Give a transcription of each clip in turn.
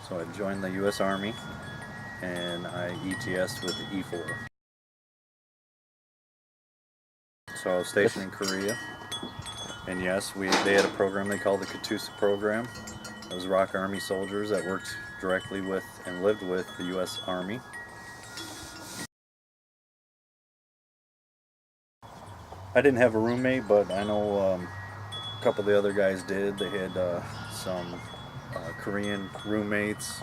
So I joined the U.S. Army, and I ETS'd with the E4. So I was stationed in Korea, and yes, they had a program they called the Katusa program. It was ROK Army soldiers that worked directly with and lived with the U.S. Army. I didn't have a roommate, but I know a couple of the other guys did. They had some Korean roommates,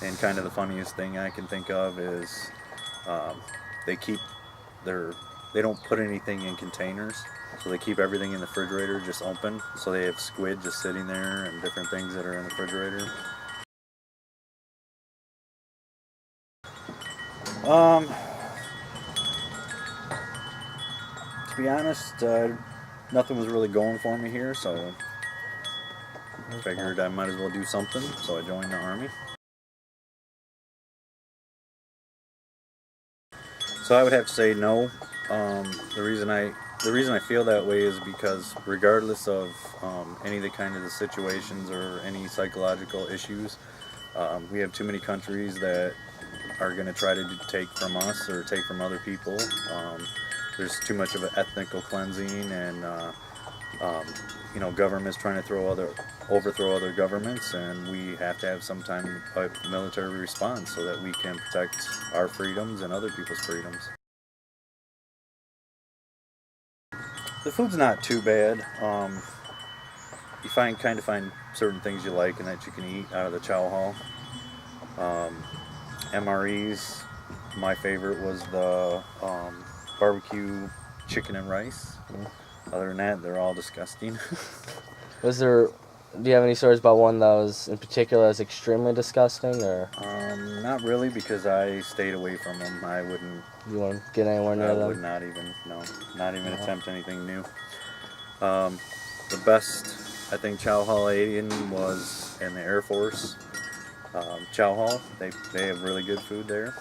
and kind of the funniest thing I can think of is um, they keep they don't put anything in containers, so they keep everything in the refrigerator just open. So they have squid just sitting there and different things that are in the refrigerator. Um, to be honest, nothing was really going for me here, so I figured I might as well do something. So I joined the Army. So I would have to say no. The reason I feel that way is because regardless of any of the kind of the situations or any psychological issues, we have too many countries that are going to try to take from us or take from other people. There's too much of an ethnical cleansing, and governments trying to overthrow other governments, and we have to have some type of military response so that we can protect our freedoms and other people's freedoms. The food's not too bad. You kind of find certain things you like and that you can eat out of the chow hall. MREs, my favorite was the barbecue chicken and rice. Other than that, they're all disgusting. Do you have any stories about one that was in particular as extremely disgusting, or? Not really, because I stayed away from them. I wouldn't. You wouldn't get anywhere near them? I would not even attempt anything new. The best, I think, chow hall I ate in was in the Air Force. Chow hall, they have really good food there.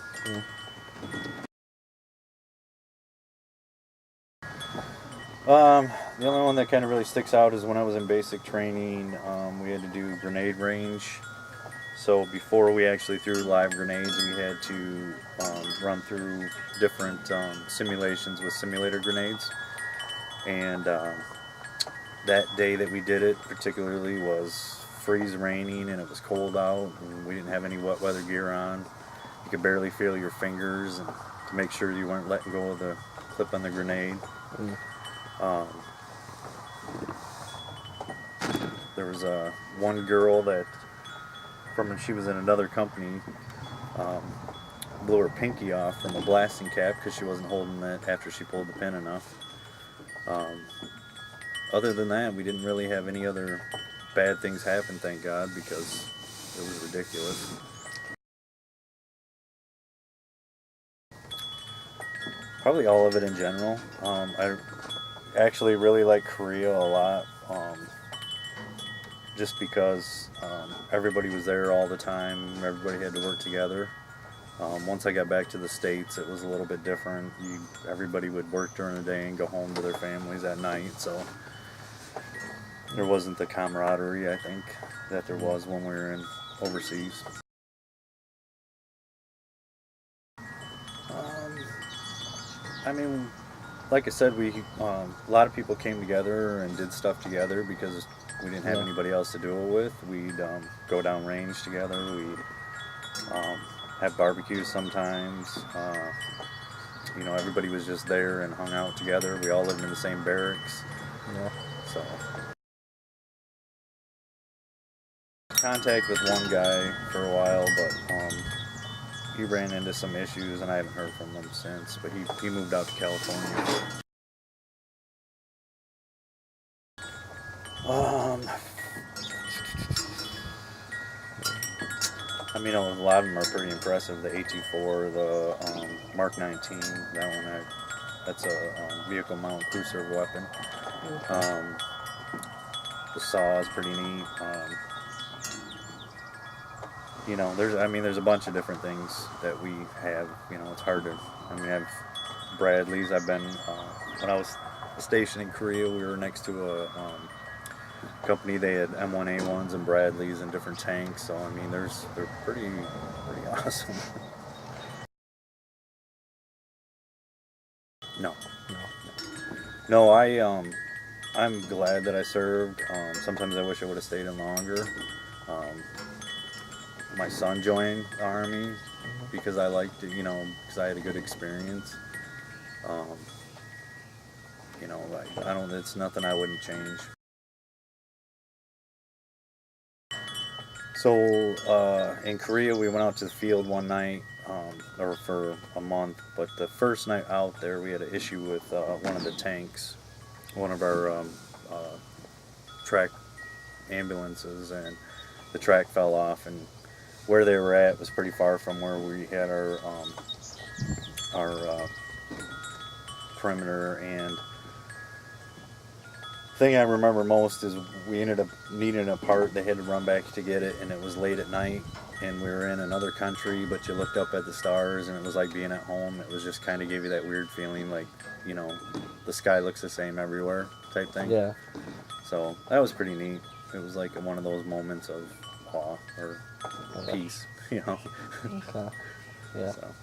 The only one that kind of really sticks out is when I was in basic training, we had to do grenade range. So before we actually threw live grenades, we had to run through different simulations with simulator grenades. And that day that we did it particularly was freeze raining, and it was cold out, and we didn't have any wet weather gear on. You could barely feel your fingers, and to make sure you weren't letting go of the clip on the grenade. There was one girl that, she was in another company, blew her pinky off from a blasting cap because she wasn't holding it after she pulled the pin enough. Other than that, we didn't really have any other bad things happen, thank God, because it was ridiculous. Probably all of it in general. I actually really like Korea a lot, just because everybody was there all the time. Everybody had to work together. Once I got back to the States, it was a little bit different. Everybody would work during the day and go home to their families at night, so there wasn't the camaraderie, I think, that there was when we were overseas. I mean, like I said, a lot of people came together and did stuff together because we didn't have anybody else to do it with. We'd go down range together. We'd have barbecues sometimes. Everybody was just there and hung out together. We all lived in the same barracks. So contact with one guy for a while, but he ran into some issues, and I haven't heard from him since. But he moved out to California. I mean, a lot of them are pretty impressive. The AT-4, the Mark 19, that's a vehicle mount cruiser weapon. The SAW is pretty neat. There's a bunch of different things that we have. It's hard to. I have Bradleys. I've been when I was stationed in Korea, we were next to company. They had M1A1s and Bradleys and different tanks. So I mean, they're pretty awesome. No, no. I'm glad that I served. Sometimes I wish I would have stayed in longer. My son joined the Army because I liked it, because I had a good experience. Um, I don't. It's nothing I wouldn't change. So in Korea, we went out to the field one night, or for a month. But the first night out there, we had an issue with one of the tanks, one of our track ambulances, and the track fell off. And where they were at was pretty far from where we had our perimeter. And thing I remember most is we ended up needing a part. They had to run back to get it, and it was late at night, and we were in another country. But you looked up at the stars, and it was like being at home. It was just kind of gave you that weird feeling, like the sky looks the same everywhere type thing. Yeah. So that was pretty neat. It was like one of those moments of awe or Okay. peace, Okay. Yeah. So.